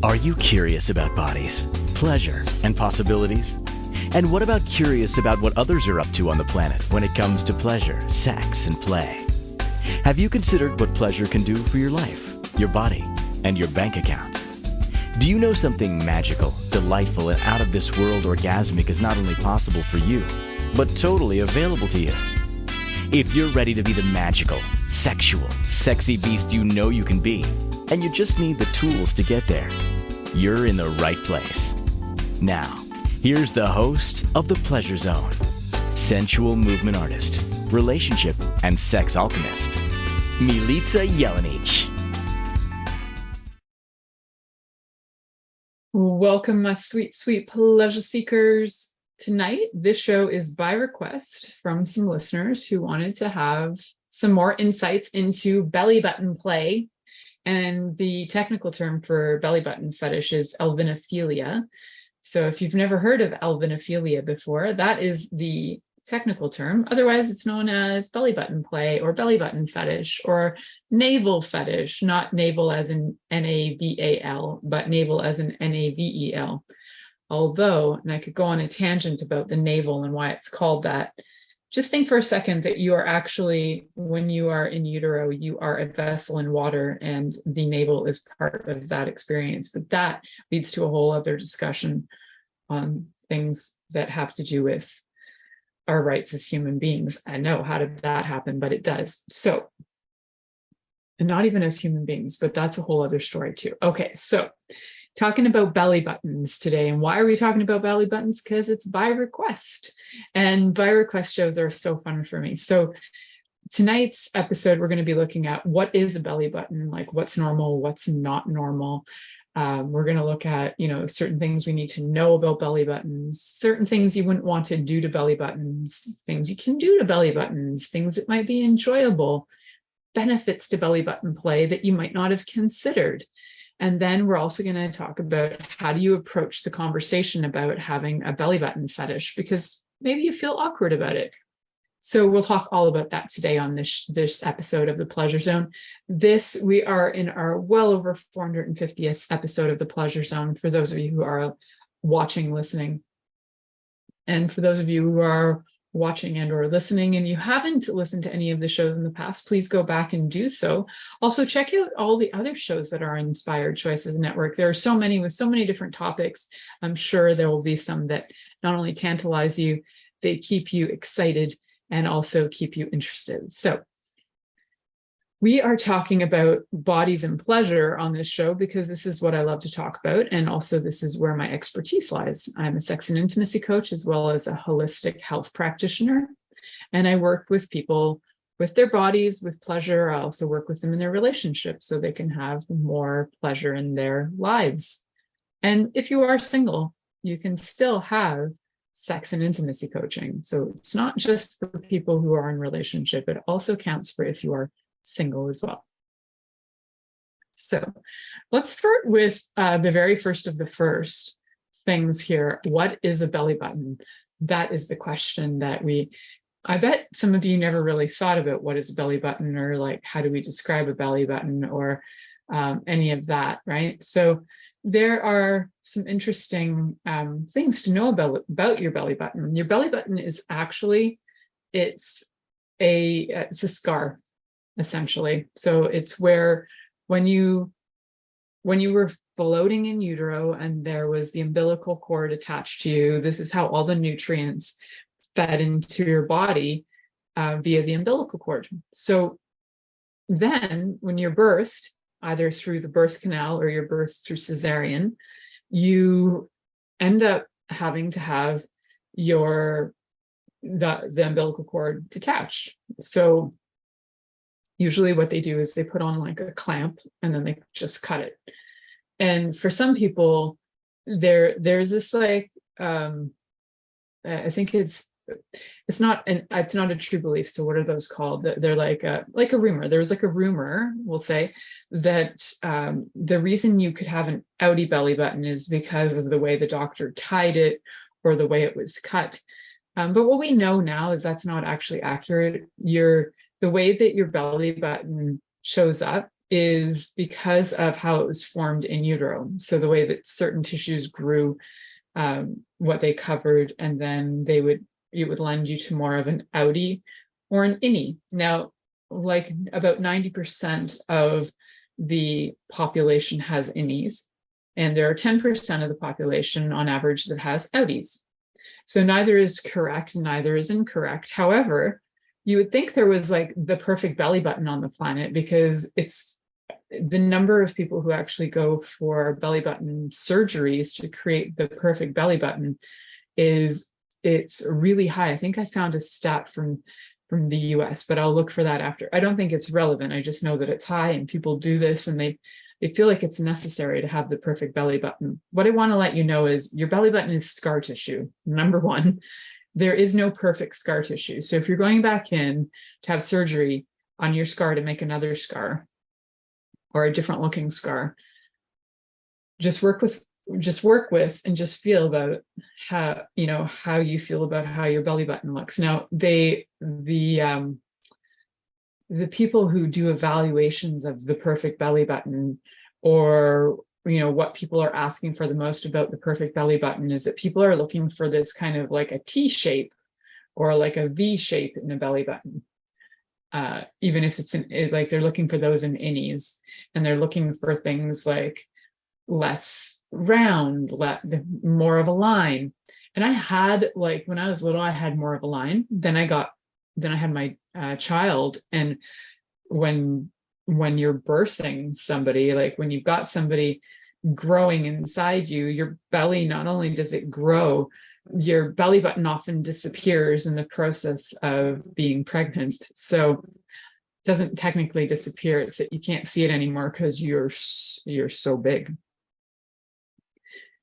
Are you curious about bodies, pleasure, and possibilities? And what about curious about what others are up to on the planet when it comes to pleasure, sex, and play? Have you considered what pleasure can do for your life, your body, and your bank account? Do you know something magical, delightful, and out of this world orgasmic is not only possible for you, but totally available to you? If you're ready to be the magical, sexual, sexy beast you know you can be, and you just need the tools to get there, you're in the right place. Now, here's the host of The Pleasure Zone, sensual movement artist, relationship and sex alchemist, Milica Jelenic. Welcome, my sweet, sweet pleasure seekers. Tonight, this show is by request from some listeners who wanted to have some more insights into belly button play. And the technical term for belly button fetish is alvinophilia. So if you've never heard of alvinophilia before, that is the technical term. Otherwise, it's known as belly button play or belly button fetish or navel fetish, not navel as in N-A-V-A-L, but navel as in N-A-V-E-L. Although, and I could go on a tangent about the navel and why it's called that, just think for a second that you are actually, when you are in utero, you are a vessel in water, and the navel is part of that experience. But that leads to a whole other discussion on things that have to do with our rights as human beings. I know, how did that happen? But it does. So, and not even as human beings, but that's a whole other story too. Okay, so talking about belly buttons today. And why are we talking about belly buttons? Because it's by request. And by request shows are so fun for me. So tonight's episode, we're going to be looking at what is a belly button, like what's normal, what's not normal. We're going to look at, certain things we need to know about belly buttons, certain things you wouldn't want to do to belly buttons, things you can do to belly buttons, things that might be enjoyable, benefits to belly button play that you might not have considered. And then we're also going to talk about how do you approach the conversation about having a belly button fetish, because maybe you feel awkward about it. So we'll talk all about that today on this episode of The Pleasure Zone. We are in our well over 450th episode of The Pleasure Zone, for those of you who are watching, listening. And for those of you who are watching and or listening and you haven't listened to any of the shows in the past, please go back and do so. Also, check out all the other shows that are Inspired Choices Network. There are so many with so many different topics. I'm sure there will be some that not only tantalize you, they keep you excited and also keep you interested. So we are talking about bodies and pleasure on this show because this is what I love to talk about. And also this is where my expertise lies. I'm a sex and intimacy coach as well as a holistic health practitioner. And I work with people with their bodies, with pleasure. I also work with them in their relationships so they can have more pleasure in their lives. And if you are single, you can still have sex and intimacy coaching. So it's not just for people who are in relationship. It also counts for if you are single as well. So let's start with the very first of the first things here. What is a belly button? That is the question that I bet some of you never really thought about what is a belly button, or like, how do we describe a belly button, or any of that, right? So there are some interesting things to know about your belly button. Your belly button is actually, it's a scar, essentially. So it's where when you were floating in utero and there was the umbilical cord attached to you, this is how all the nutrients fed into your body via the umbilical cord. So then when you're birthed, either through the birth canal or you're birthed through cesarean, you end up having to have the umbilical cord detached. So usually what they do is they put on like a clamp and then they just cut it. And for some people, there's this like, I think it's not a true belief. So what are those called? They're like a rumor. There was like a rumor, we'll say, that the reason you could have an outie belly button is because of the way the doctor tied it or the way it was cut. But what we know now is that's not actually accurate. The way that your belly button shows up is because of how it was formed in utero. So the way that certain tissues grew, what they covered, and then it would lend you to more of an outie or an innie. Now, like about 90% of the population has innies, and there are 10% of the population on average that has outies. So neither is correct, neither is incorrect. However, you would think there was like the perfect belly button on the planet, because it's the number of people who actually go for belly button surgeries to create the perfect belly button it's really high. I think I found a stat from the US, but I'll look for that after. I don't think it's relevant. I just know that it's high and people do this, and they feel like it's necessary to have the perfect belly button. What I want to let you know is your belly button is scar tissue, number one. There is no perfect scar tissue. So if you're going back in to have surgery on your scar to make another scar or a different looking scar, just work with and just feel about how you feel about how your belly button looks. Now, the people who do evaluations of the perfect belly button, or what people are asking for the most about the perfect belly button, is that people are looking for this kind of like a T shape or like a V shape in a belly button. Even if it's like they're looking for those in innies, and they're looking for things like less round, more of a line. And I had, like, when I was little, I had more of a line. Then I had my child, and when you're birthing somebody, like when you've got somebody growing inside you, your belly, not only does it grow, your belly button often disappears in the process of being pregnant. So it doesn't technically disappear, it's that you can't see it anymore because you're so big.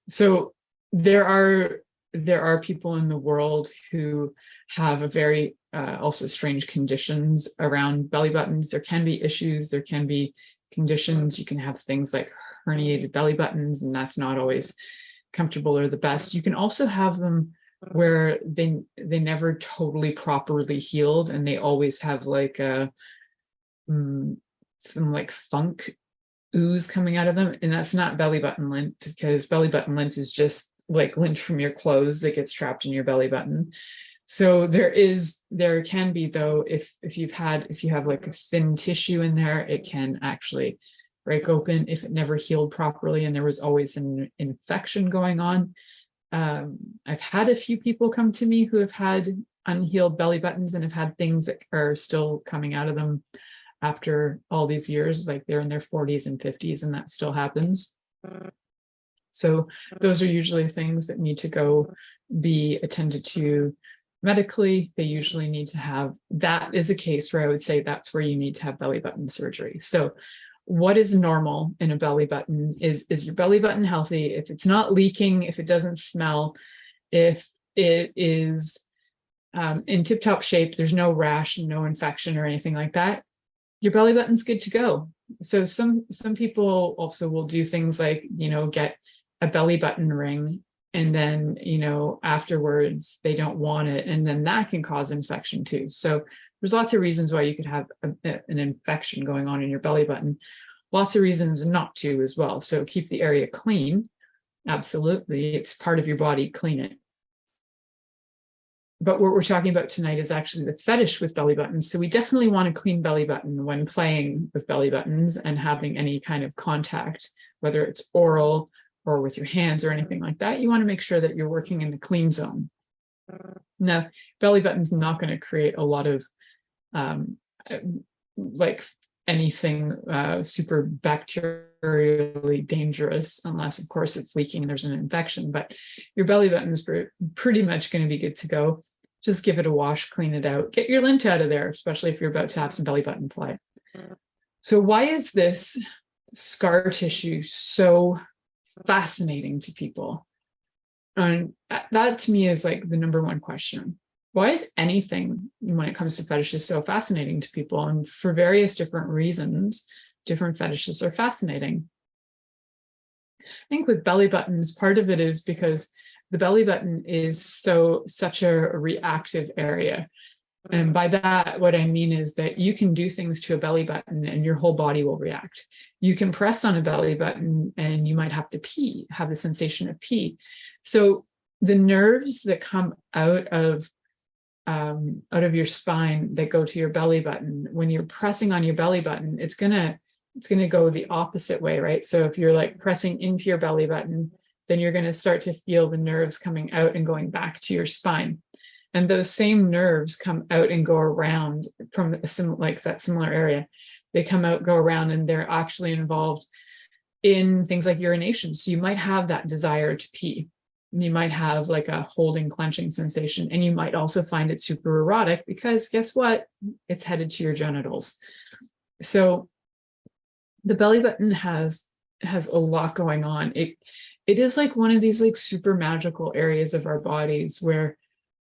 So there are people in the world who have a very also strange conditions around belly buttons. There can be issues, there can be conditions. You can have things like herniated belly buttons, and that's not always comfortable or the best. You can also have them where they never totally properly healed, and they always have like some like funk ooze coming out of them, and that's not belly button lint, because belly button lint is just like lint from your clothes that gets trapped in your belly button. So there can be, though, if you have like a thin tissue in there, it can actually break open if it never healed properly and there was always an infection going on. I've had a few people come to me who have had unhealed belly buttons and have had things that are still coming out of them after all these years, like they're in their 40s and 50s, and that still happens. So those are usually things that need to go be attended to medically. They usually need to have, that is a case where I would say that's where you need to have belly button surgery. So what is normal in a belly button is your belly button healthy? If it's not leaking, if it doesn't smell, if it is in tip-top shape, there's no rash, no infection or anything like that, your belly button's good to go. So some people also will do things like, get a belly button ring, and then, afterwards they don't want it, and then that can cause infection too. So there's lots of reasons why you could have an infection going on in your belly button. Lots of reasons not to as well. So keep the area clean. Absolutely. It's part of your body. Clean it. But what we're talking about tonight is actually the fetish with belly buttons. So we definitely want a clean belly button when playing with belly buttons and having any kind of contact, whether it's oral or with your hands or anything like that. You want to make sure that you're working in the clean zone. Now, belly button's not going to create a lot of like anything super bacterially dangerous, unless of course it's leaking and there's an infection. But your belly button's pretty much going to be good to go. Just give it a wash, clean it out, get your lint out of there, especially if you're about to have some belly button play. So why is this scar tissue so fascinating to people? And that to me is like the number one question. Why is anything when it comes to fetishes so fascinating to people? And for various different reasons, different fetishes are fascinating. I think with belly buttons, part of it is because the belly button is such a reactive area. And by that, what I mean is that you can do things to a belly button and your whole body will react. You can press on a belly button and you might have to pee, have the sensation of pee. So the nerves that come out of your spine that go to your belly button, when you're pressing on your belly button, it's gonna go the opposite way, right? So if you're like pressing into your belly button, then you're gonna start to feel the nerves coming out and going back to your spine. And those same nerves come out and go around from that similar area. They come out, go around, and they're actually involved in things like urination. So you might have that desire to pee. You might have like a holding, clenching sensation, and you might also find it super erotic because guess what? It's headed to your genitals. So the belly button has a lot going on. It is like one of these like super magical areas of our bodies where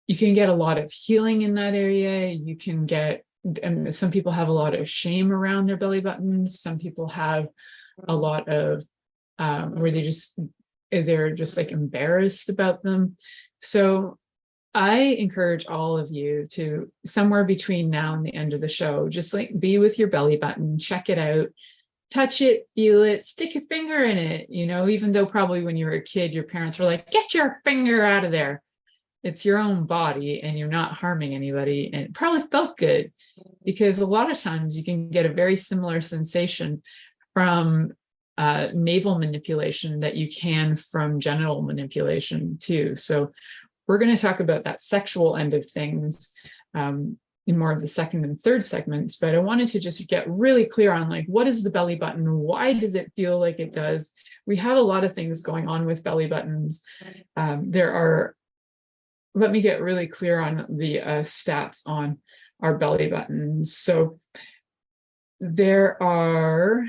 you can get a lot of healing in that area. You can get, and some people have a lot of shame around their belly buttons. Some people have a lot of where they're just like embarrassed about them. So I encourage all of you to, somewhere between now and the end of the show, just like be with your belly button, check it out, touch it, feel it, stick your finger in it, even though probably when you were a kid, your parents were like, get your finger out of there. It's your own body and you're not harming anybody. And it probably felt good because a lot of times you can get a very similar sensation from navel manipulation that you can from genital manipulation too. So we're going to talk about that sexual end of things in more of the second and third segments, but I wanted to just get really clear on like, what is the belly button? Why does it feel like it does? We have a lot of things going on with belly buttons. Let me get really clear on the stats on our belly buttons. So I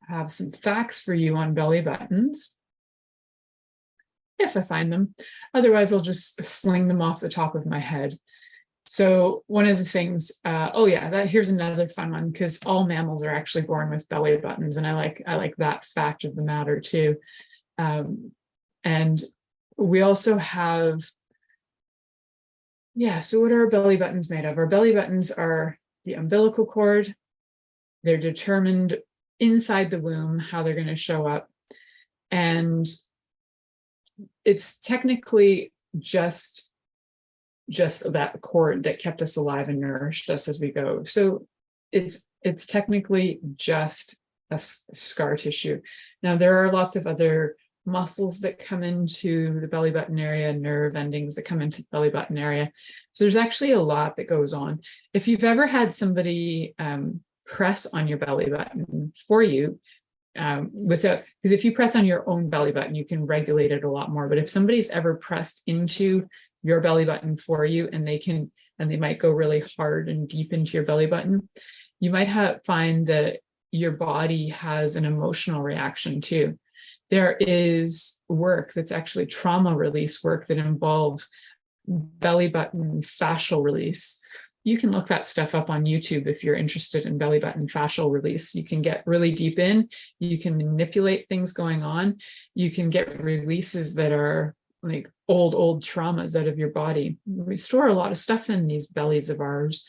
have some facts for you on belly buttons, if I find them. Otherwise, I'll just sling them off the top of my head. So one of the things, here's another fun one, because all mammals are actually born with belly buttons, and I like that fact of the matter too. And we also have, so what are our belly buttons made of? Our belly buttons are the umbilical cord. They're determined inside the womb how they're going to show up. And it's technically just that cord that kept us alive and nourished us as we go. So it's technically just a scar tissue. Now, there are lots of other muscles that come into the belly button area, nerve endings that come into the belly button area. So there's actually a lot that goes on. If you've ever had somebody press on your belly button for you, because if you press on your own belly button, you can regulate it a lot more. But if somebody's ever pressed into your belly button for you, and they might go really hard and deep into your belly button, you might find that your body has an emotional reaction too. There is work that's actually trauma release work that involves belly button fascial release. You can look that stuff up on YouTube if you're interested in belly button fascial release. You can get really deep in, you can manipulate things going on, you can get releases that are like old traumas out of your body. We store a lot of stuff in these bellies of ours.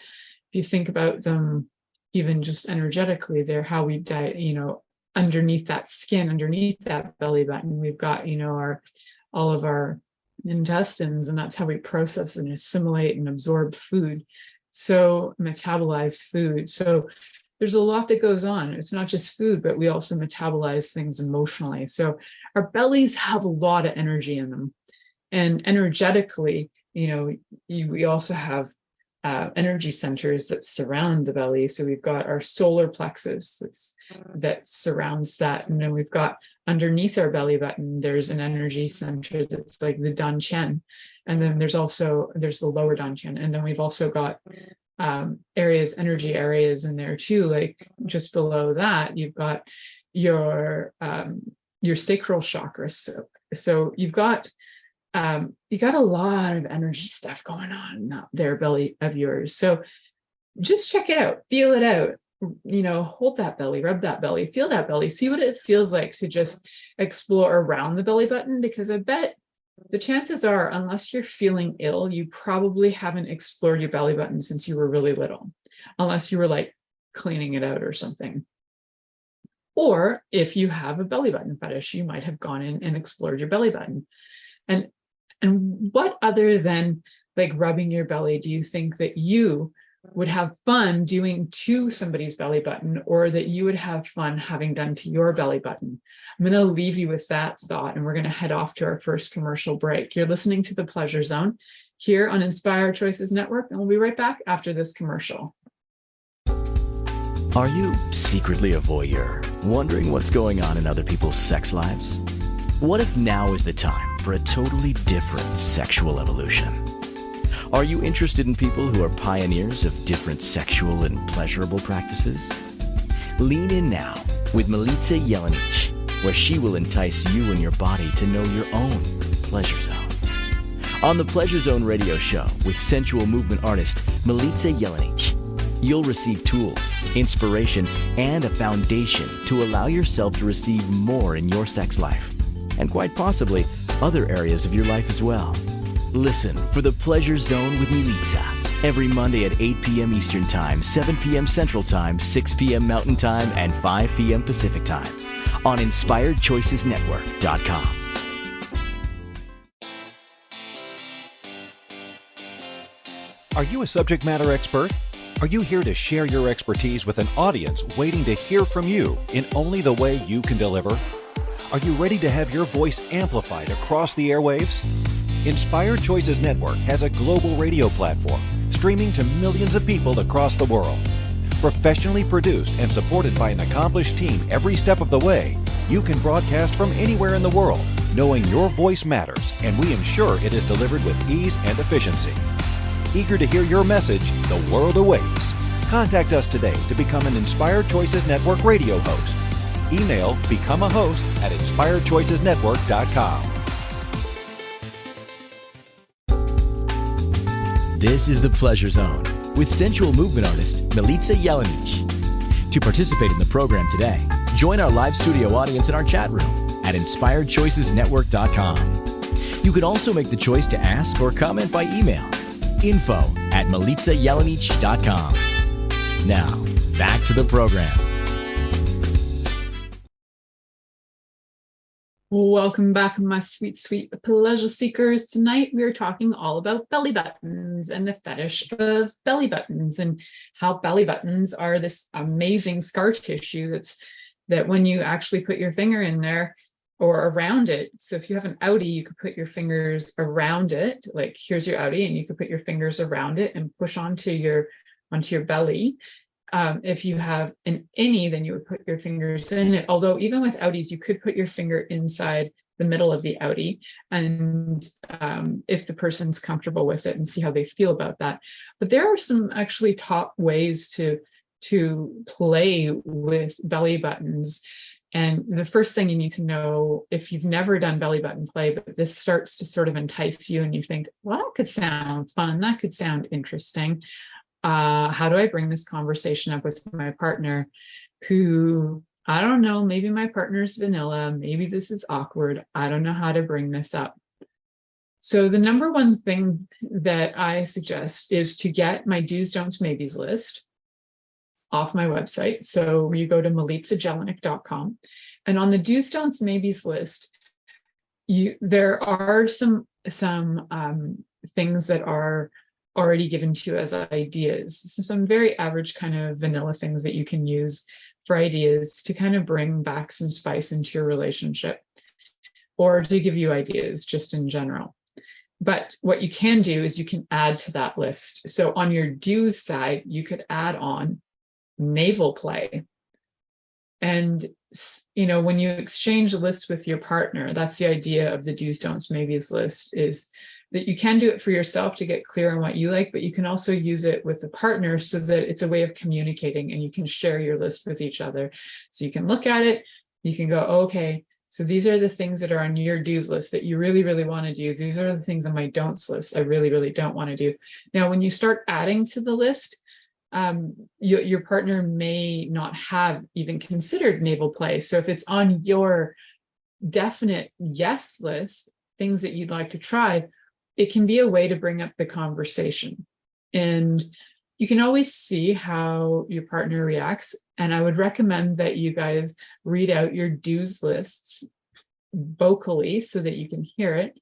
If you think about them, even just energetically, they're how we underneath that skin, underneath that belly button, we've got, all of our intestines, and that's how we process and assimilate and absorb food. So metabolize food. So there's a lot that goes on. It's not just food, but we also metabolize things emotionally. So our bellies have a lot of energy in them. And energetically, we also have energy centers that surround the belly. So we've got our solar plexus that surrounds that. And then we've got underneath our belly button, there's an energy center that's like the dantian. And then there's the lower dantian. And then we've also got energy areas in there too. Like just below that, you've got your sacral chakra. So you've got you got a lot of energy stuff going on up there, belly of yours. So just check it out, feel it out, hold that belly, rub that belly, feel that belly, see what it feels like to just explore around the belly button, because I bet the chances are, unless you're feeling ill, you probably haven't explored your belly button since you were really little, unless you were like cleaning it out or something. Or if you have a belly button fetish, you might have gone in and explored your belly button. And what other than like rubbing your belly do you think that you would have fun doing to somebody's belly button, or that you would have fun having done to your belly button? I'm going to leave you with that thought, and we're going to head off to our first commercial break. You're listening to The Pleasure Zone here on Inspired Choices Network, and we'll be right back after this commercial. Are you secretly a voyeur, wondering what's going on in other people's sex lives? What if now is the time for a totally different sexual evolution? Are you interested in people who are pioneers of different sexual and pleasurable practices? Lean in now with Milica Jelenic, where she will entice you and your body to know your own pleasure zone. On the Pleasure Zone radio show with sensual movement artist Milica Jelenic, you'll receive tools, inspiration, and a foundation to allow yourself to receive more in your sex life, and quite possibly other areas of your life as well. Listen for The Pleasure Zone with Milica every Monday at 8 p.m. Eastern Time, 7 p.m. Central Time, 6 p.m. Mountain Time, and 5 p.m. Pacific Time on InspiredChoicesNetwork.com. Are you a subject matter expert? Are you here to share your expertise with an audience waiting to hear from you in only the way you can deliver? Are you ready to have your voice amplified across the airwaves? Inspired Choices Network has a global radio platform streaming to millions of people across the world. Professionally produced and supported by an accomplished team every step of the way, you can broadcast from anywhere in the world, knowing your voice matters, and we ensure it is delivered with ease and efficiency. Eager to hear your message, the world awaits. Contact us today to become an Inspired Choices Network radio host. Email become a host at inspiredchoicesnetwork.com. This is The Pleasure Zone with sensual movement artist Milica Jelenic. To participate in the program today, join our live studio audience in our chat room at inspiredchoicesnetwork.com. You can also make the choice to ask or comment by email. info@milicajelenic.com. Now, back to the program. Welcome back, my sweet, sweet pleasure seekers. Tonight we are talking all about belly buttons and the fetish of belly buttons, and how belly buttons are this amazing scar tissue that when you actually put your finger in there or around it. So if you have an outie, you could put your fingers around it, like here's your outie, and you could put your fingers around it and push onto your belly. If you have an innie, then you would put your fingers in it. Although even with outies, you could put your finger inside the middle of the outie, and if the person's comfortable with it, and see how they feel about that. But there are some actually top ways to play with belly buttons. And the first thing you need to know, if you've never done belly button play, but this starts to sort of entice you and you think, well, that could sound fun, that could sound interesting. How do I bring this conversation up with my partner who, I don't know, maybe my partner's vanilla, maybe this is awkward, I don't know how to bring this up. So the number one thing that I suggest is to get my do's, don'ts, maybes list off my website. So you go to milicajelenic.com, and on the do's, don'ts, maybes list, there are some things that are already given to you as ideas. So some very average kind of vanilla things that you can use for ideas to kind of bring back some spice into your relationship, or to give you ideas just in general. But what you can do is you can add to that list. So on your do's side, you could add on navel play. And when you exchange a list with your partner, that's the idea of the do's, don'ts, maybes list, is that you can do it for yourself to get clear on what you like, but you can also use it with a partner so that it's a way of communicating, and you can share your list with each other. So you can look at it, you can go, okay, so these are the things that are on your do's list that you really, really want to do. These are the things on my don'ts list I really, really don't want to do. Now, when you start adding to the list, your partner may not have even considered navel play. So if it's on your definite yes list, things that you'd like to try, it can be a way to bring up the conversation. And you can always see how your partner reacts. And I would recommend that you guys read out your do's lists vocally so that you can hear it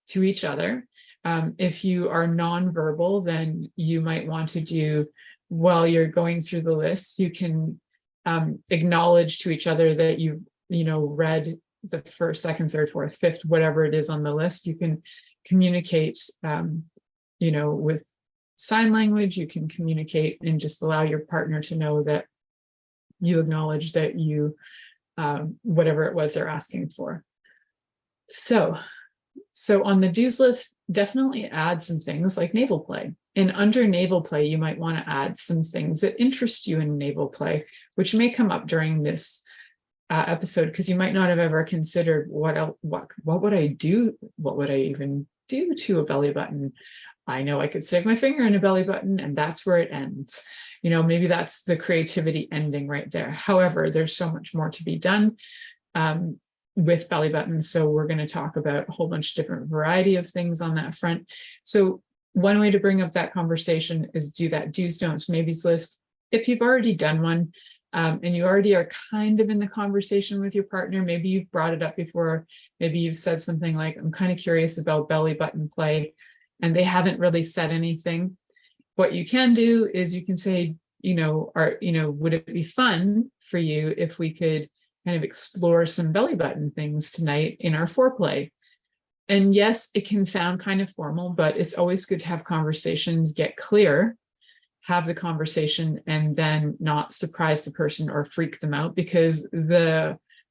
to each other. If you are nonverbal, then you might want to do, while you're going through the list, you can acknowledge to each other that you read the first, second, third, fourth, fifth, whatever it is on the list. You can communicate, with sign language. You can communicate and just allow your partner to know that you acknowledge that you, whatever it was they're asking for. So on the do's list, definitely add some things like navel play. And under navel play, you might want to add some things that interest you in navel play, which may come up during this episode, because you might not have ever considered what would I do? What would I even do to a belly button? I know I could stick my finger in a belly button and that's where it ends. Maybe that's the creativity ending right there. However, there's so much more to be done with belly buttons. So we're going to talk about a whole bunch of different variety of things on that front. So one way to bring up that conversation is do that do's, don'ts, maybes list. If you've already done one and you already are kind of in the conversation with your partner, maybe you've brought it up before, maybe you've said something like, I'm kind of curious about belly button play, and they haven't really said anything. What you can do is you can say, would it be fun for you if we could kind of explore some belly button things tonight in our foreplay? And yes, it can sound kind of formal, but it's always good to have conversations, get clear, have the conversation, and then not surprise the person or freak them out, because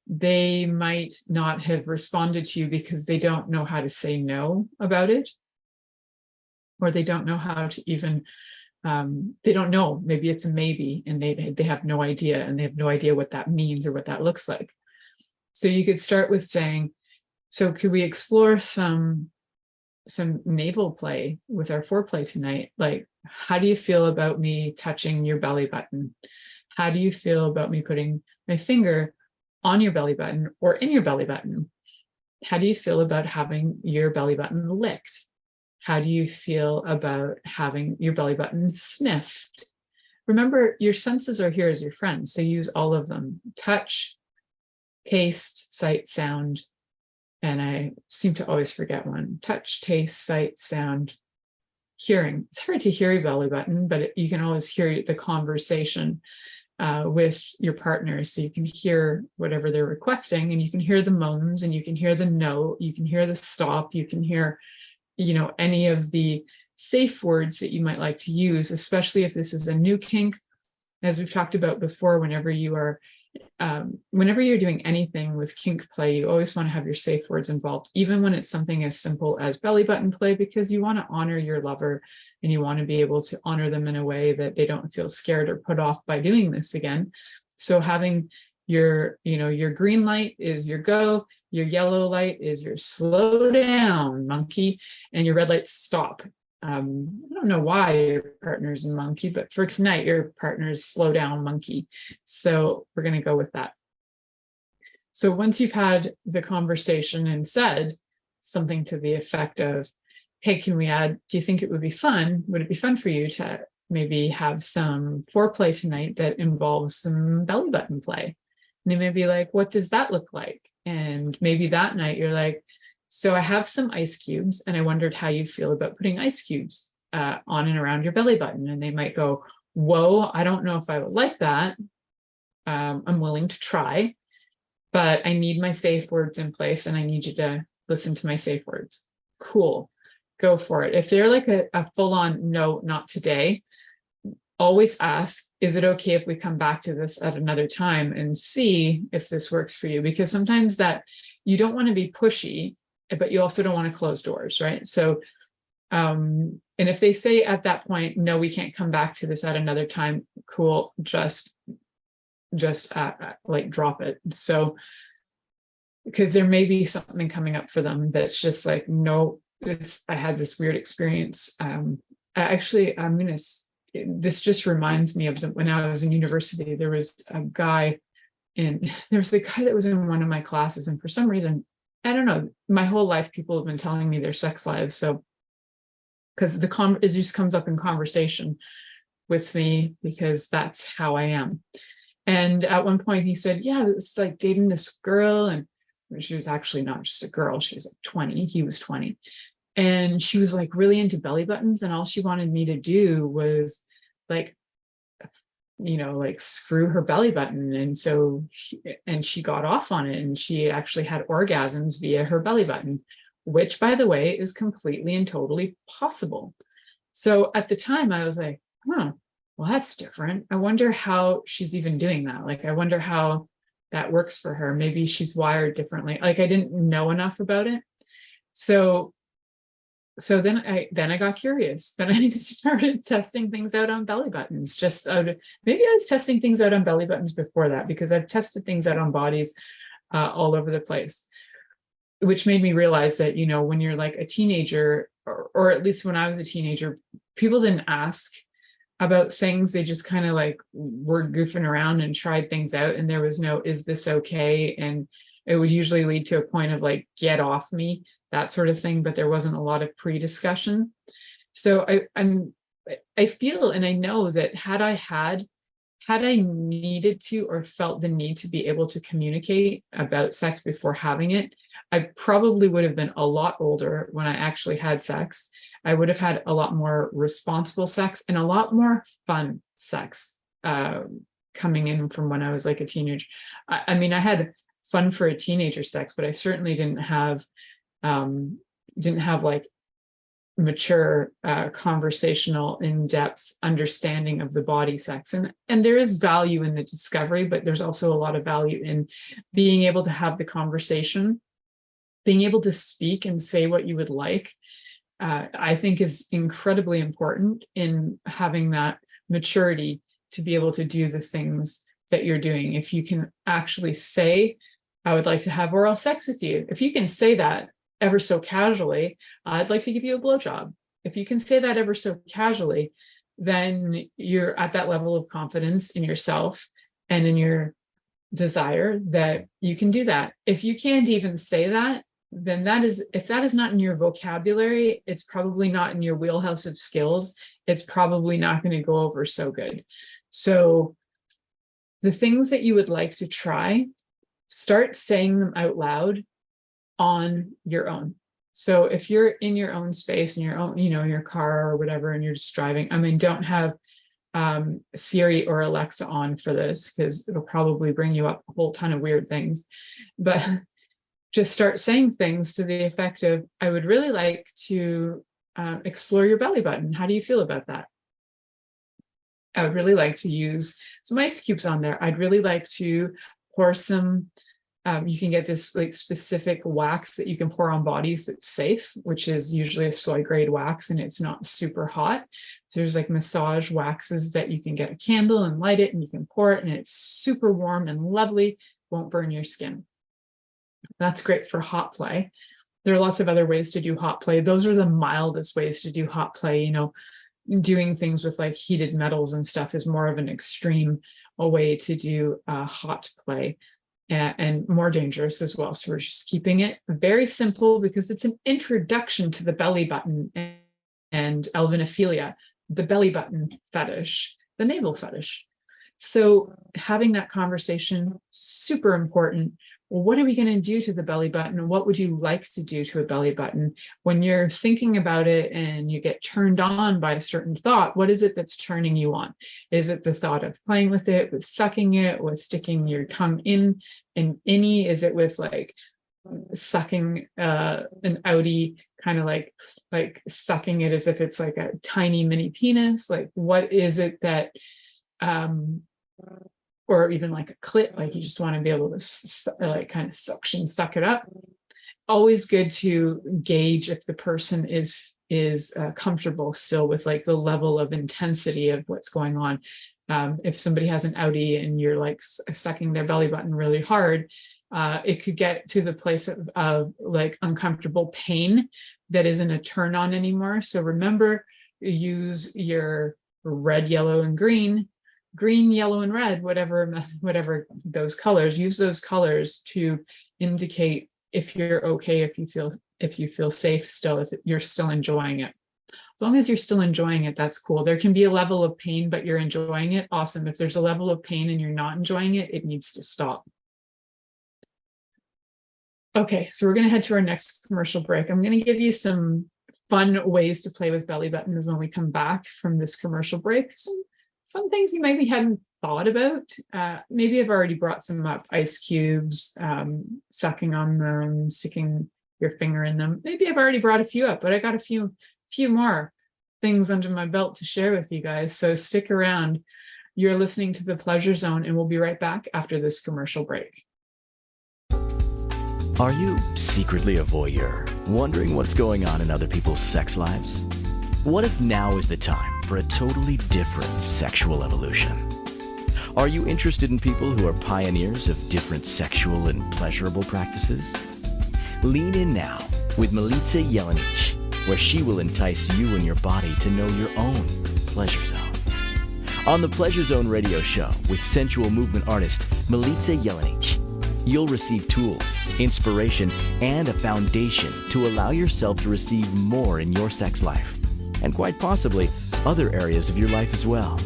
they might not have responded to you because they don't know how to say no about it, or they don't know how to even they don't know, maybe it's a maybe, and they have no idea, and they have no idea what that means or what that looks like. So you could start with saying, so could we explore some navel play with our foreplay tonight? Like, how do you feel about me touching your belly button? How do you feel about me putting my finger on your belly button or in your belly button? How do you feel about having your belly button licked? How do you feel about having your belly button sniffed? Remember, your senses are here as your friends, so use all of them. Touch, taste, sight, sound, and I seem to always forget one. Touch, taste, sight, sound, hearing. It's hard to hear your belly button, but you can always hear the conversation with your partner, so you can hear whatever they're requesting, and you can hear the moans, and you can hear the no, you can hear the stop, you can hear any of the safe words that you might like to use, especially if this is a new kink. As we've talked about before, whenever you're doing anything with kink play, you always want to have your safe words involved, even when it's something as simple as belly button play, because you want to honor your lover and you want to be able to honor them in a way that they don't feel scared or put off by doing this again. So having your green light is your go, your yellow light is your slow down, monkey, and your red light, stop. I don't know why your partner's a monkey, but for tonight, your partner's slow down, monkey. So we're going to go with that. So once you've had the conversation and said something to the effect of, hey, can we add, do you think it would be fun? Would it be fun for you to maybe have some foreplay tonight that involves some belly button play? And they may be like, what does that look like? And maybe that night you're like, so I have some ice cubes and I wondered how you feel about putting ice cubes on and around your belly button. And they might go, whoa, I don't know if I would like that. I'm willing to try, but I need my safe words in place and I need you to listen to my safe words. Cool, go for it. If they're like a full-on no, not today, always ask, is it okay if we come back to this at another time and see if this works for you? Because sometimes that you don't want to be pushy, but you also don't want to close doors, right? So, and if they say at that point, no, we can't come back to this at another time, cool, just like drop it. So, because there may be something coming up for them that's just like, no, I had this weird experience. This just reminds me of when I was in university, there was the guy that was in one of my classes, and for some reason I don't know, my whole life people have been telling me their sex lives. So, because it just comes up in conversation with me because that's how I am. And at one point he said, yeah, it's like dating this girl, and she was actually not just a girl, she was like 20, he was 20. And she was like really into belly buttons, and all she wanted me to do was like, like screw her belly button. And so, she got off on it, and she actually had orgasms via her belly button, which, by the way, is completely and totally possible. So at the time I was like, well, that's different. I wonder how she's even doing that. Like, I wonder how that works for her. Maybe she's wired differently. Like, I didn't know enough about it. So then I got curious. Then I started testing things out on belly buttons. Maybe I was testing things out on belly buttons before that, because I've tested things out on bodies all over the place, which made me realize that, when you're like a teenager, or at least when I was a teenager, people didn't ask about things. They just kind of like were goofing around and tried things out. And there was no, is this okay? And it would usually lead to a point of like, get off me, that sort of thing. But there wasn't a lot of pre-discussion. So I feel, and I know that had I needed to, or felt the need to be able to communicate about sex before having it, I probably would have been a lot older when I actually had sex. I would have had a lot more responsible sex and a lot more fun sex coming in from when I was like a teenager. I mean, I had fun for a teenager sex, but I certainly didn't have like mature conversational, in-depth understanding of the body sex. And there is value in the discovery, but there's also a lot of value in being able to have the conversation, being able to speak and say what you would like. I think is incredibly important in having that maturity to be able to do the things that you're doing. If you can actually say, I would like to have oral sex with you. If you can say that ever so casually, I'd like to give you a blowjob. If you can say that ever so casually, then you're at that level of confidence in yourself and in your desire that you can do that. If you can't even say that, then if that is not in your vocabulary, it's probably not in your wheelhouse of skills. It's probably not going to go over so good. So the things that you would like to try, start saying them out loud on your own. So if you're in your own space, in your own, your car or whatever, and you're just driving, I mean, don't have Siri or Alexa on for this, because it'll probably bring you up a whole ton of weird things. But just start saying things to the effect of, I would really like to explore your belly button. How do you feel about that? I would really like to use some ice cubes on there. I'd really like to pour some, you can get this like specific wax that you can pour on bodies that's safe, which is usually a soy grade wax, and it's not super hot. So there's like massage waxes that you can get a candle and light it, and you can pour it, and it's super warm and lovely, won't burn your skin. That's great for hot play. There are lots of other ways to do hot play. Those are the mildest ways to do hot play. Doing things with like heated metals and stuff is more of an extreme way to do hot play, and more dangerous as well. So we're just keeping it very simple because it's an introduction to the belly button and alvinophilia, the belly button fetish, the navel fetish. So having that conversation, super important. Well, what are we going to do to the belly button? What would you like to do to a belly button? When you're thinking about it and you get turned on by a certain thought, what is it that's turning you on? Is it the thought of playing with it, with sucking it, with sticking your tongue in an innie? Is it with like sucking an outie, kind of like sucking it as if it's like a tiny mini penis? Like, what is it that or even like a clit, like you just want to be able to like kind of suck it up. Always good to gauge if the person is comfortable still with like the level of intensity of what's going on. If somebody has an outie and you're like sucking their belly button really hard, it could get to the place of like uncomfortable pain that isn't a turn on anymore. So remember, use your red, yellow, and green, yellow, and red, whatever those colors, use those colors to indicate if you're okay, if you feel safe still, if you're still enjoying it. As long as you're still enjoying it, that's cool. There can be a level of pain, but you're enjoying it. Awesome. If there's a level of pain and you're not enjoying it, it needs to stop. Okay, so we're going to head to our next commercial break. I'm going to give you some fun ways to play with belly buttons when we come back from this commercial break. Some things you maybe hadn't thought about. Maybe I've already brought some up. Ice cubes, sucking on them, sticking your finger in them. Maybe I've already brought a few up, but I got a few more things under my belt to share with you guys. So stick around. You're listening to The Pleasure Zone, and we'll be right back after this commercial break. Are you secretly a voyeur, wondering what's going on in other people's sex lives? What if now is the time for a totally different sexual evolution? Are you interested in people who are pioneers of different sexual and pleasurable practices? Lean in now with Milica Jelenic, where she will entice you and your body to know your own pleasure zone. On the Pleasure Zone radio show with sensual movement artist Milica Jelenic, you'll receive tools, inspiration, and a foundation to allow yourself to receive more in your sex life, and quite possibly other areas of your life as well.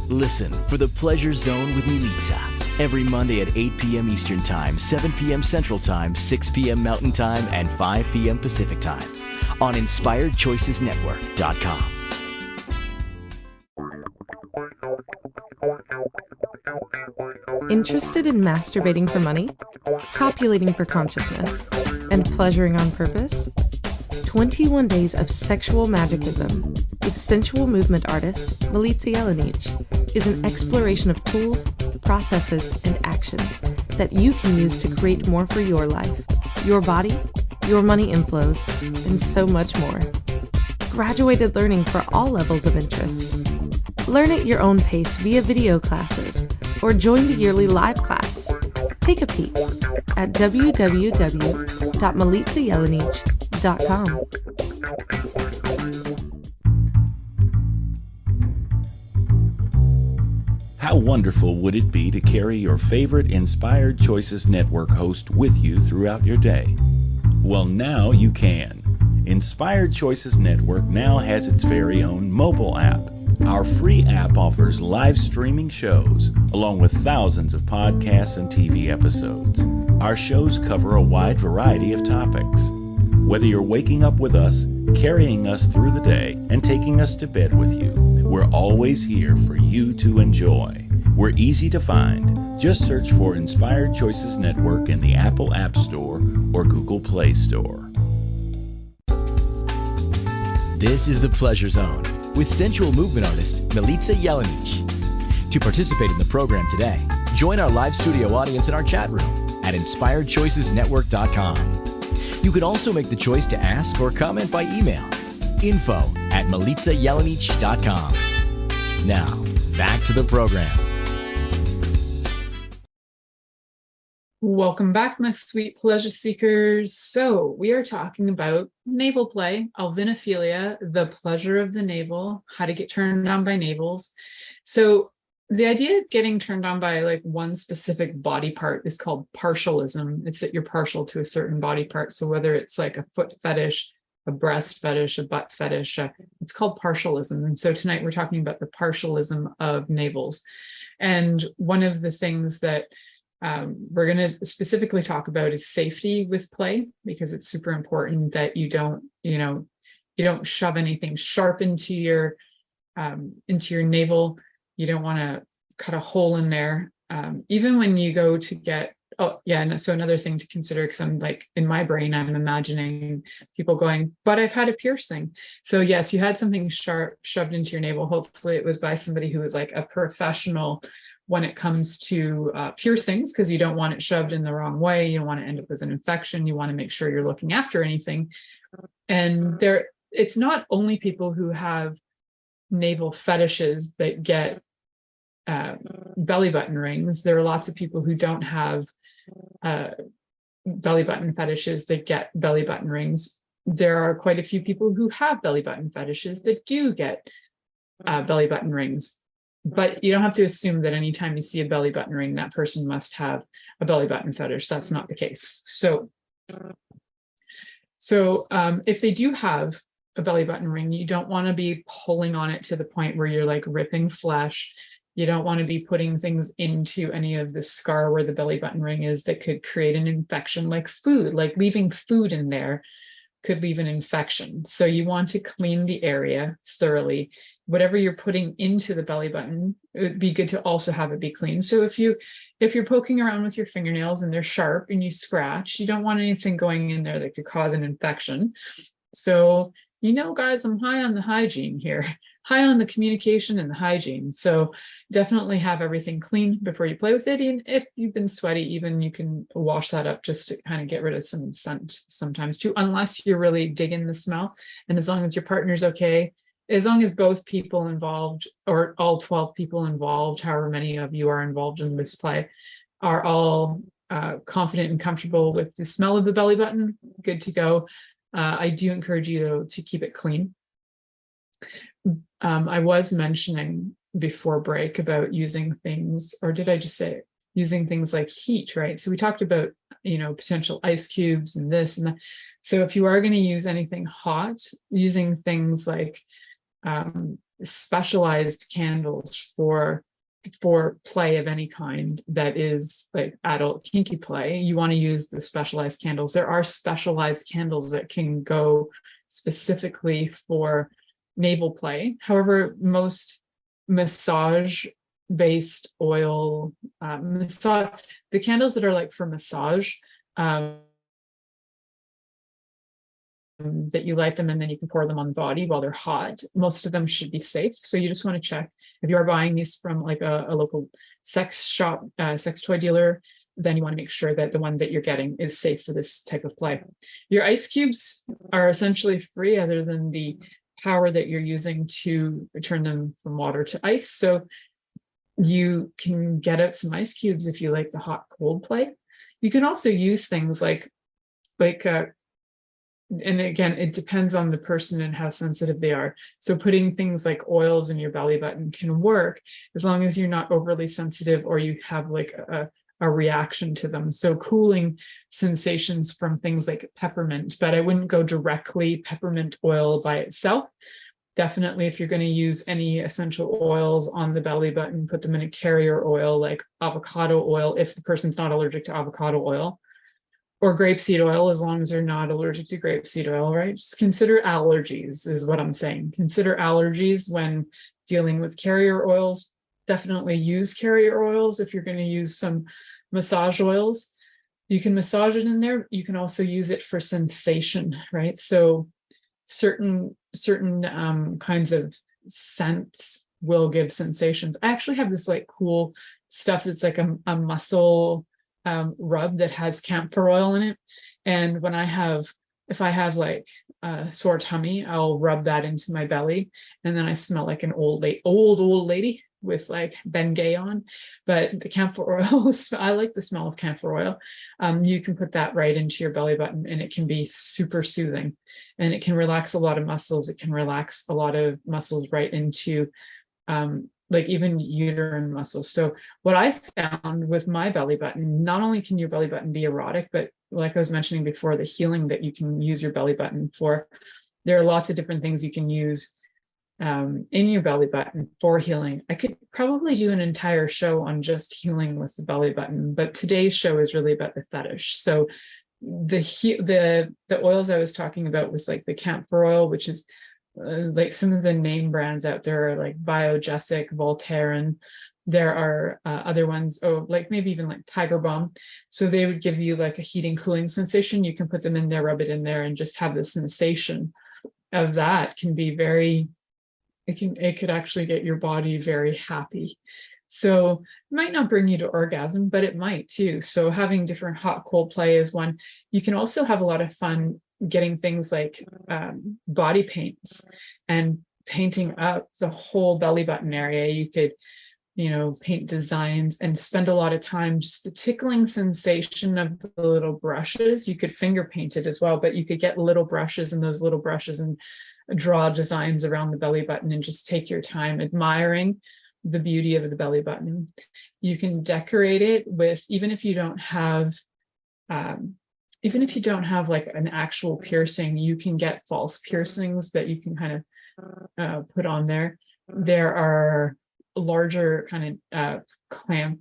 Listen for The Pleasure Zone with Milica every Monday at 8 p.m. Eastern Time, 7 p.m. Central Time, 6 p.m. Mountain Time, and 5 p.m. Pacific Time on InspiredChoicesNetwork.com. Interested in masturbating for money, copulating for consciousness, and pleasuring on purpose? 21 Days of Sexual Magicism with sensual movement artist Milica Jelenic is an exploration of tools, processes, and actions that you can use to create more for your life, your body, your money inflows, and so much more. Graduated learning for all levels of interest. Learn at your own pace via video classes or join the yearly live class. Take a peek at www.milicajelenic.com. How wonderful would it be to carry your favorite Inspired Choices Network host with you throughout your day? Well, now you can. Inspired Choices Network now has its very own mobile app. Our free app offers live streaming shows, along with thousands of podcasts and TV episodes. Our shows cover a wide variety of topics. Whether you're waking up with us, carrying us through the day, and taking us to bed with you, we're always here for you to enjoy. We're easy to find. Just search for Inspired Choices Network in the Apple App Store or Google Play Store. This is The Pleasure Zone with sensual movement artist Milica Jelenic. To participate in the program today, join our live studio audience in our chat room at InspiredChoicesNetwork.com. You can also make the choice to ask or comment by email, info@MilicaJelenic.com. Now, back to the program. Welcome back, my sweet pleasure seekers. So we are talking about navel play, alvinophilia, the pleasure of the navel, how to get turned on by navels. So the idea of getting turned on by like one specific body part is called partialism. It's that you're partial to a certain body part. So whether it's like a foot fetish, a breast fetish, a butt fetish, it's called partialism. And so tonight we're talking about the partialism of navels. And one of the things that we're going to specifically talk about is safety with play, because it's super important that you don't shove anything sharp into your navel. You don't want to cut a hole in there. Even when you go to get, so another thing to consider, because I'm like, in my brain, I'm imagining people going, but I've had a piercing. So yes, you had something sharp shoved into your navel. Hopefully it was by somebody who was like a professional when it comes to piercings, because you don't want it shoved in the wrong way. You don't want to end up with an infection. You want to make sure you're looking after anything. And it's not only people who have navel fetishes that get belly button rings. There are lots of people who don't have belly button fetishes that get belly button rings. There are quite a few people who have belly button fetishes that do get belly button rings. But you don't have to assume that anytime you see a belly button ring, that person must have a belly button fetish. That's not the case. So So if they do have a belly button ring, you don't want to be pulling on it to the point where you're like ripping flesh. You don't want to be putting things into any of the scar where the belly button ring is that could create an infection, like food, like leaving food in there could leave an infection. So you want to clean the area thoroughly. Whatever you're putting into the belly button, it would be good to also have it be clean. So if you're poking around with your fingernails and they're sharp and you scratch, you don't want anything going in there that could cause an infection. So, guys, I'm high on the hygiene here, high on the communication and the hygiene. So definitely have everything clean before you play with it. And if you've been sweaty, even you can wash that up just to kind of get rid of some scent sometimes too, unless you're really digging the smell. And as long as your partner's okay, as long as both people involved, or all 12 people involved, however many of you are involved in this play, are all confident and comfortable with the smell of the belly button, good to go. I do encourage you though, to keep it clean. I was mentioning before break about using things, or did I just say it? Using things like heat, right? So we talked about, potential ice cubes and this and that. So if you are going to use anything hot, using things like specialized candles for play of any kind that is like adult kinky play, you want to use the specialized candles. There are specialized candles that can go specifically for navel play. However, most massage based oil the candles that are like for massage, that you light them and then you can pour them on the body while they're hot, most of them should be safe. So you just want to check if you are buying these from like a local sex shop, sex toy dealer, then you want to make sure that the one that you're getting is safe for this type of play. Your ice cubes are essentially free, other than the power that you're using to turn them from water to ice. So you can get out some ice cubes if you like the hot cold play. You can also use things like and again, it depends on the person and how sensitive they are. So putting things like oils in your belly button can work as long as you're not overly sensitive or you have like a reaction to them. So cooling sensations from things like peppermint, but I wouldn't go directly peppermint oil by itself. Definitely, if you're going to use any essential oils on the belly button, put them in a carrier oil like avocado oil if the person's not allergic to avocado oil, or grapeseed oil, as long as they're not allergic to grapeseed oil, right? Just consider allergies is what I'm saying. Consider allergies when dealing with carrier oils. Definitely use carrier oils if you're going to use some massage oils. You can massage it in there. You can also use it for sensation, right? So certain kinds of scents will give sensations. I actually have this like cool stuff that's like a muscle rub that has camphor oil in it, and when if I have like a sore tummy, I'll rub that into my belly, and then I smell like an old lady with like Bengay on. But the camphor oil, I like the smell of camphor oil. You can put that right into your belly button and it can be super soothing, and it can relax a lot of muscles. It can relax a lot of muscles right into like even uterine muscles. So what I found with my belly button, not only can your belly button be erotic, but like I was mentioning before, the healing that you can use your belly button for, there are lots of different things you can use in your belly button for healing. I could probably do an entire show on just healing with the belly button, but today's show is really about the fetish. So the oils I was talking about was like the camphor oil, which is like some of the name brands out there are like Biogesic, Voltaren. There are other ones, like maybe even like Tiger Balm. So they would give you like a heating, cooling sensation. You can put them in there, rub it in there, and just have the sensation of that can be it could actually get your body very happy. So it might not bring you to orgasm, but it might too. So having different hot, cold play is one. You can also have a lot of fun getting things like body paints and painting up the whole belly button area. You could, paint designs and spend a lot of time just the tickling sensation of the little brushes. You could finger paint it as well, but you could get little brushes and those little brushes and draw designs around the belly button and just take your time admiring the beauty of the belly button. You can decorate it with, even if you don't have even if you don't have like an actual piercing, you can get false piercings that you can kind of put on there. There are larger kind of clamp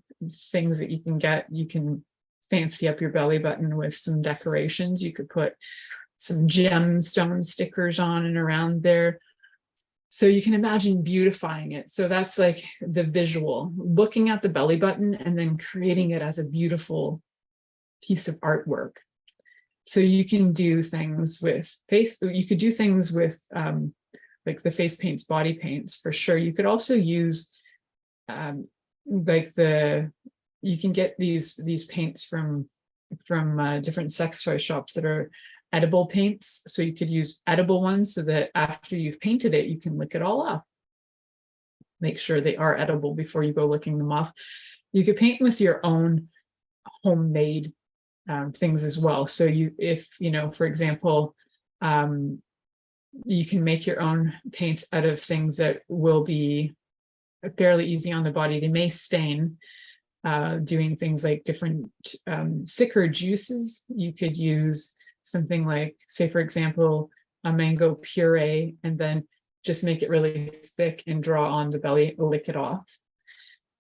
things that you can get. You can fancy up your belly button with some decorations. You could put some gemstone stickers on and around there. So you can imagine beautifying it. So that's like the visual, looking at the belly button and then creating it as a beautiful piece of artwork. So you can do things with you could do things with like the face paints, body paints for sure. You could also use you can get these paints from different sex toy shops that are edible paints. So you could use edible ones so that after you've painted it, you can lick it all off. Make sure they are edible before you go licking them off. You could paint with your own homemade things as well. So if for example, you can make your own paints out of things that will be fairly easy on the body. They may stain. Doing things like different thicker juices. You could use something like, say, for example, a mango puree, and then just make it really thick and draw on the belly, lick it off.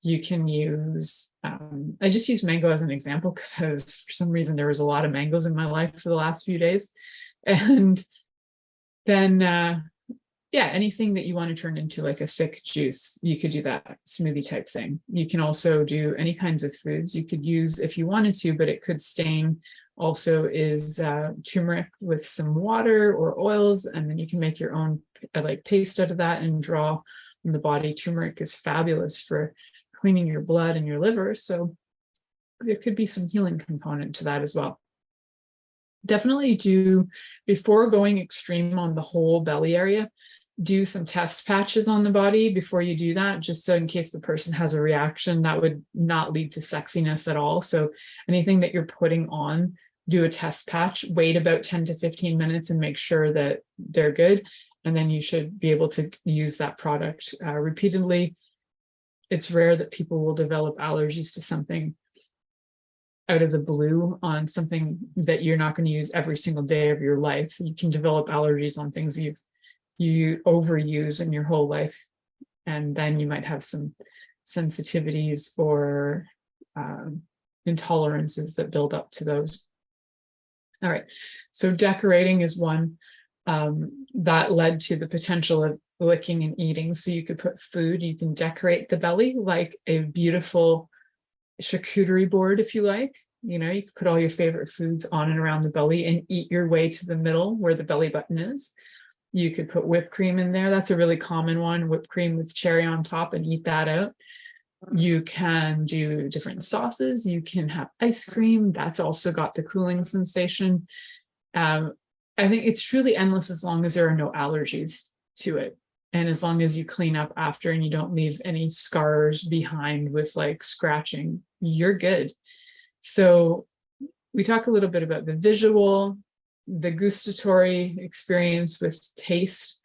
You can use, I just use mango as an example because for some reason there was a lot of mangoes in my life for the last few days. And then, anything that you want to turn into like a thick juice, you could do that smoothie type thing. You can also do any kinds of foods you could use if you wanted to, but it could stain also is turmeric with some water or oils, and then you can make your own like paste out of that and draw on the body. Turmeric is fabulous for cleaning your blood and your liver, so there could be some healing component to that as well. Definitely do, before going extreme on the whole belly area, do some test patches on the body before you do that, just so in case the person has a reaction that would not lead to sexiness at all. So anything that you're putting on, do a test patch, wait about 10 to 15 minutes and make sure that they're good. And then you should be able to use that product repeatedly. It's rare that people will develop allergies to something out of the blue on something that you're not going to use every single day of your life. You can develop allergies on things you overuse in your whole life, and then you might have some sensitivities or intolerances that build up to those. All right, so decorating is one that led to the potential of licking and eating. So you could put food, you can decorate the belly like a beautiful charcuterie board if you like. You could put all your favorite foods on and around the belly and eat your way to the middle where the belly button is. You could put whipped cream in there. That's a really common one, whipped cream with cherry on top, and eat that out. You can do different sauces. You can have ice cream. That's also got the cooling sensation. I think it's truly endless as long as there are no allergies to it. And as long as you clean up after and you don't leave any scars behind with like scratching, you're good. So we talk a little bit about the visual, the gustatory experience with taste.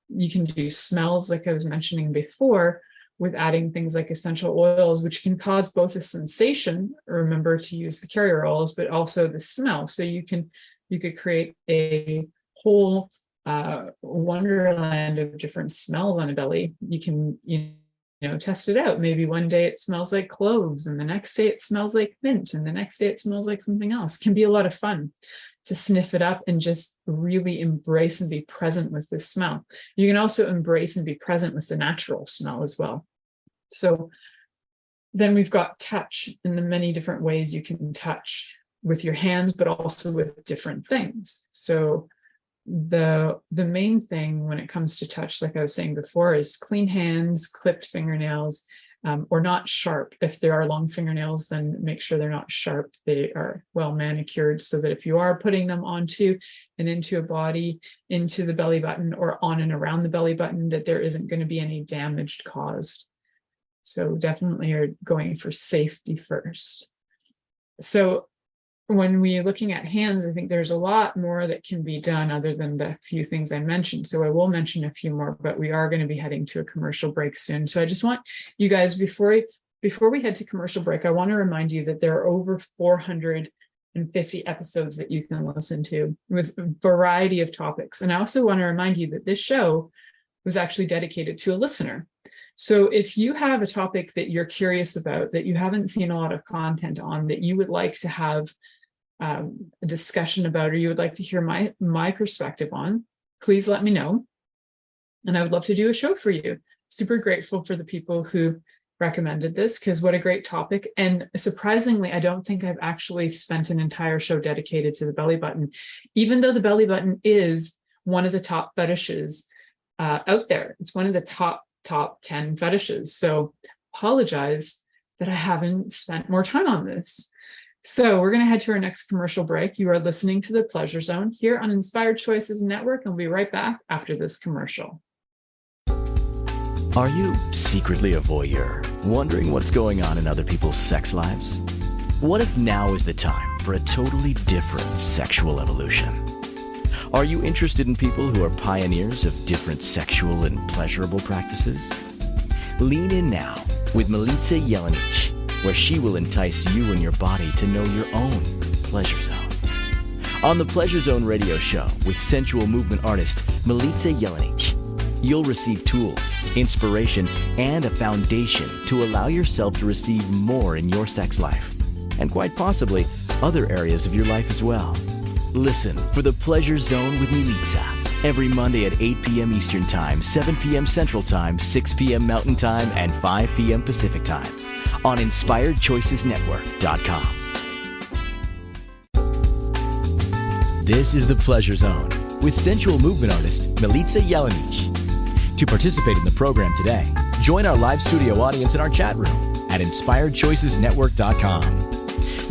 You can do smells, like I was mentioning before, with adding things like essential oils, which can cause both a sensation, remember to use the carrier oils, but also the smell. So you could create a whole wonderland of different smells on a belly. You can test it out. Maybe one day it smells like cloves, and the next day it smells like mint, and the next day it smells like something else. It can be a lot of fun to sniff it up and just really embrace and be present with this smell. You can also embrace and be present with the natural smell as well. So then we've got touch in the many different ways you can touch with your hands, but also with different things. So the main thing when it comes to touch, like I was saying before, is clean hands, clipped fingernails, or not sharp. If there are long fingernails, then make sure they're not sharp. They are well manicured so that if you are putting them onto and into a body, into the belly button or on and around the belly button, that there isn't going to be any damage caused. So definitely are going for safety first. So when we're looking at hands, I think there's a lot more that can be done other than the few things I mentioned. So I will mention a few more, but we are going to be heading to a commercial break soon. So I just want you guys, before we head to commercial break, I want to remind you that there are over 400 150 episodes that you can listen to with a variety of topics. And I also want to remind you that this show was actually dedicated to a listener. So if you have a topic that you're curious about, that you haven't seen a lot of content on, that you would like to have a discussion about, or you would like to hear my perspective on, please let me know. And I would love to do a show for you. Super grateful for the people who recommended this, because what a great topic. And surprisingly, I don't think I've actually spent an entire show dedicated to the belly button, even though the belly button is one of the top fetishes out there. It's one of the top 10 fetishes. So apologize that I haven't spent more time on this. So we're going to head to our next commercial break. You are listening to The Pleasure Zone here on Inspired Choices Network, and we'll be right back after this commercial. Are you secretly a voyeur, wondering what's going on in other people's sex lives? What if now is the time for a totally different sexual evolution? Are you interested in people who are pioneers of different sexual and pleasurable practices? Lean in now with Milica Jelenic, where she will entice you and your body to know your own pleasure zone. On the Pleasure Zone radio show with sensual movement artist Milica Jelenic, you'll receive tools, inspiration, and a foundation to allow yourself to receive more in your sex life, and quite possibly other areas of your life as well. Listen for The Pleasure Zone with Milica every Monday at 8 p.m. Eastern Time, 7 p.m. Central Time, 6 p.m. Mountain Time, and 5 p.m. Pacific Time on InspiredChoicesNetwork.com. This is The Pleasure Zone with sensual movement artist Milica Jelenic. To participate in the program today, join our live studio audience in our chat room at InspiredChoicesNetwork.com.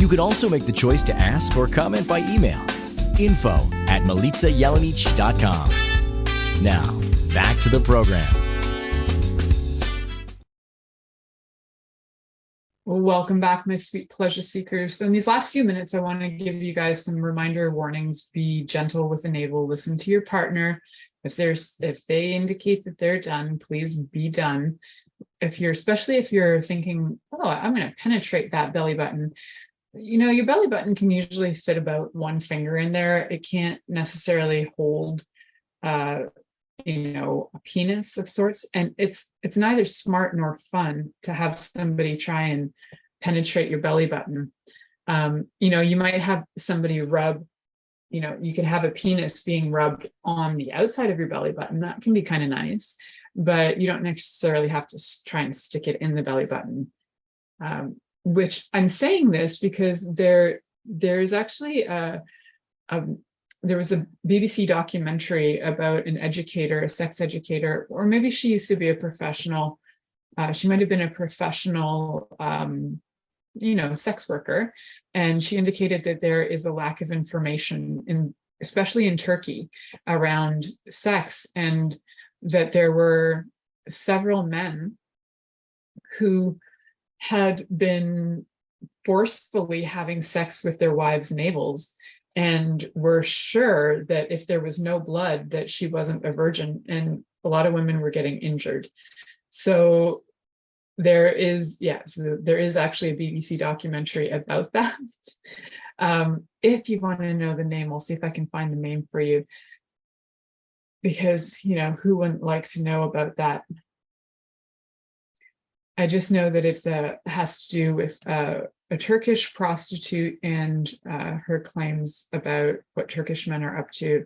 You can also make the choice to ask or comment by email, info@MilicaJelenic.com. Now, back to the program. Well, welcome back, my sweet pleasure seekers. So in these last few minutes, I want to give you guys some reminder warnings. Be gentle with the navel. Listen to your partner. If they indicate that they're done, please be done. Especially if you're thinking, oh, I'm going to penetrate that belly button. You know, your belly button can usually fit about one finger in there. It can't necessarily hold, a penis of sorts. And it's neither smart nor fun to have somebody try and penetrate your belly button. You might have somebody rub, you can have a penis being rubbed on the outside of your belly button. That can be kind of nice, but you don't necessarily have to try and stick it in the belly button. Which I'm saying this because there's actually there was a BBC documentary about an educator, a sex educator, or maybe she used to be a professional. She might have been a professional, sex worker, and she indicated that there is a lack of information especially in Turkey, around sex, and that there were several men who had been forcefully having sex with their wives' navels and were sure that if there was no blood, that she wasn't a virgin, and a lot of women were getting injured. So there is actually a BBC documentary about that. If you want to know the name, I'll see if I can find the name for you, because who wouldn't like to know about that? I just know that it has to do with a Turkish prostitute and her claims about what Turkish men are up to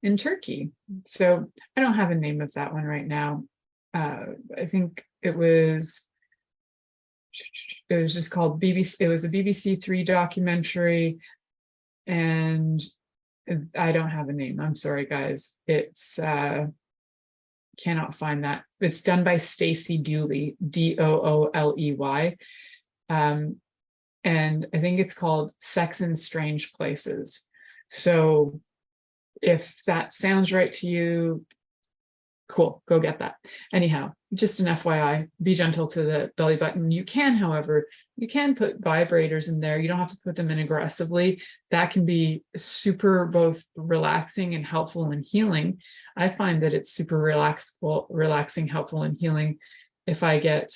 in Turkey. So I don't have a name of that one right now. I think it was just called BBC. It was a BBC 3 documentary, and I don't have a name. I'm sorry, guys. It's cannot find that. It's done by Stacey Dooley, Dooley, and I think it's called Sex in Strange Places. So if that sounds right to you, cool, go get that. Anyhow, just an FYI, be gentle to the belly button. You can, however, put vibrators in there. You don't have to put them in aggressively. That can be super both relaxing and helpful and healing. I find that it's super relaxing, helpful, and healing. If I get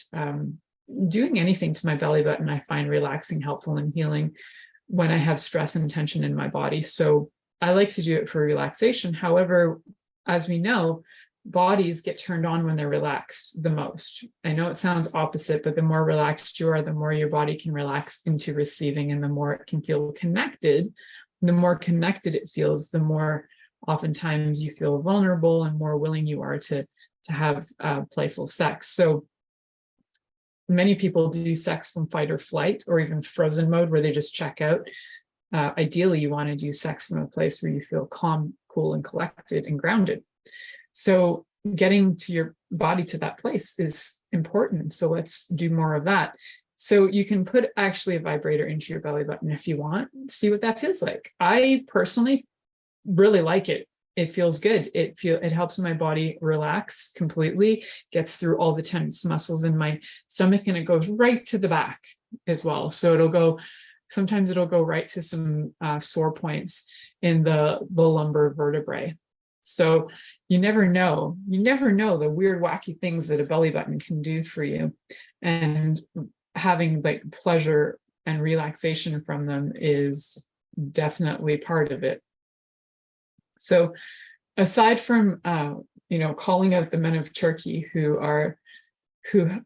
doing anything to my belly button, I find relaxing, helpful, and healing. when I have stress and tension in my body. So I like to do it for relaxation. However, as we know, bodies get turned on when they're relaxed the most. I know it sounds opposite, but the more relaxed you are, the more your body can relax into receiving, and the more it can feel connected. The more connected it feels, the more oftentimes you feel vulnerable and more willing you are to have playful sex. So many people do sex from fight or flight, or even frozen mode, where they just check out. Ideally, you want to do sex from a place where you feel calm, cool, and collected and grounded. So getting to your body to that place is important. So let's do more of that. So you can put actually a vibrator into your belly button if you want. See what that feels like. I personally really like it. It feels good. It helps my body relax completely, gets through all the tense muscles in my stomach, and it goes right to the back as well. So sometimes it'll go right to some sore points in the lumbar vertebrae. So you never know the weird, wacky things that a belly button can do for you. And having like pleasure and relaxation from them is definitely part of it. So aside from calling out the men of Turkey who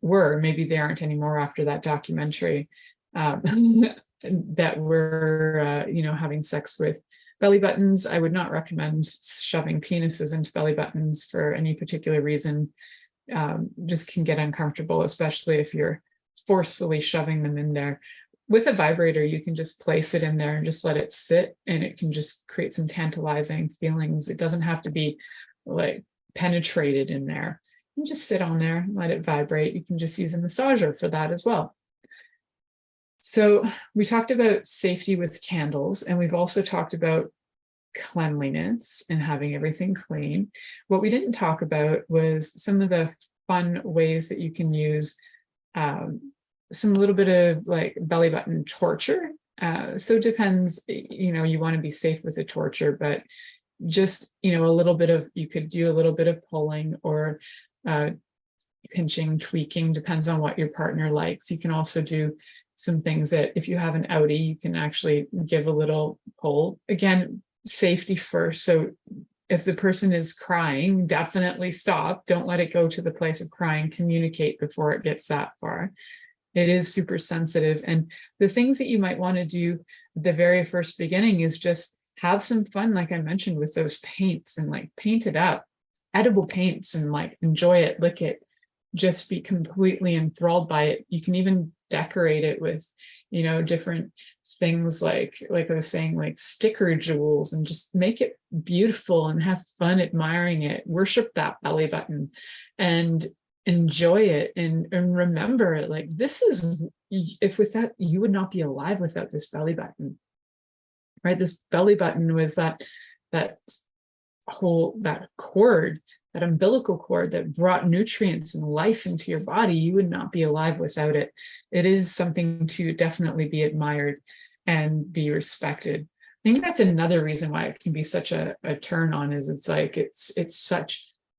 were, maybe they aren't anymore after that documentary, that were having sex with belly buttons, I would not recommend shoving penises into belly buttons for any particular reason. Just can get uncomfortable, especially if you're forcefully shoving them in there. With a vibrator, you can just place it in there and just let it sit, and it can just create some tantalizing feelings. It doesn't have to be like penetrated in there. You can just sit on there and let it vibrate. You can just use a massager for that as well. So we talked about safety with candles, and we've also talked about cleanliness and having everything clean. What we didn't talk about was some of the fun ways that you can use some little bit of like belly button torture. So it depends, you want to be safe with the torture, but just, you could do a little bit of pulling or pinching, tweaking, depends on what your partner likes. You can also do some things that if you have an outie, you can actually give a little pull. Again, safety first. So if the person is crying, definitely stop. Don't let it go to the place of crying. Communicate before it gets that far. It is super sensitive. And the things that you might want to do at the very first beginning is just have some fun, like I mentioned, with those paints, and like paint it up, edible paints, and like enjoy it, lick it, just be completely enthralled by it. You can even decorate it with, different things like I was saying, like sticker jewels, and just make it beautiful and have fun admiring it. Worship that belly button and enjoy it, and remember it. Like, this is, if without, you would not be alive without this belly button, right? This belly button was that cord, that umbilical cord that brought nutrients and life into your body. You would not be alive without it. It is something to definitely be admired and be respected. I think that's another reason why it can be such a turn on, is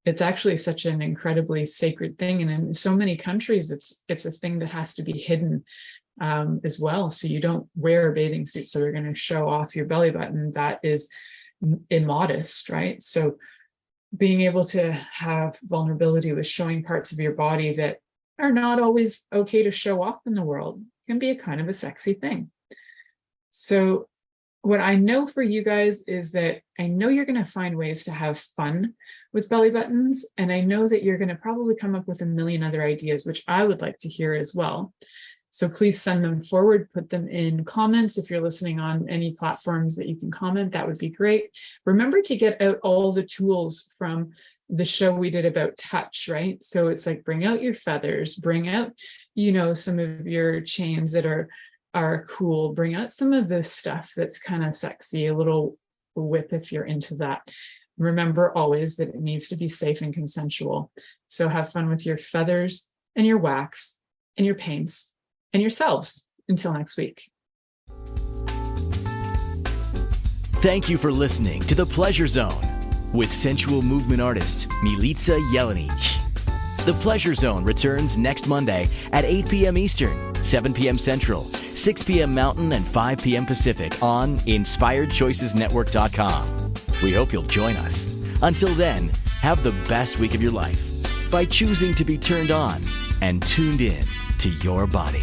it's actually such an incredibly sacred thing. And in so many countries, it's a thing that has to be hidden as well. So you don't wear a bathing suit, so you're going to show off your belly button. That is immodest, right? So being able to have vulnerability with showing parts of your body that are not always okay to show off in the world can be a kind of a sexy thing. So what I know for you guys is that I know you're going to find ways to have fun with belly buttons, and I know that you're going to probably come up with a million other ideas, which I would like to hear as well. So please send them forward, put them in comments. If you're listening on any platforms that you can comment, that would be great. Remember to get out all the tools from the show we did about touch, right? So it's like, bring out your feathers, bring out, some of your chains that are cool, bring out some of this stuff that's kind of sexy, a little whip if you're into that. Remember always that it needs to be safe and consensual. So have fun with your feathers and your wax and your paints and yourselves. Until next week. Thank you for listening to The Pleasure Zone with sensual movement artist Milica Jelenic. The Pleasure Zone returns next Monday at 8 p.m. Eastern, 7 p.m. Central, 6 p.m. Mountain and 5 p.m. Pacific on InspiredChoicesNetwork.com. We hope you'll join us. Until then, have the best week of your life by choosing to be turned on and tuned in to your body.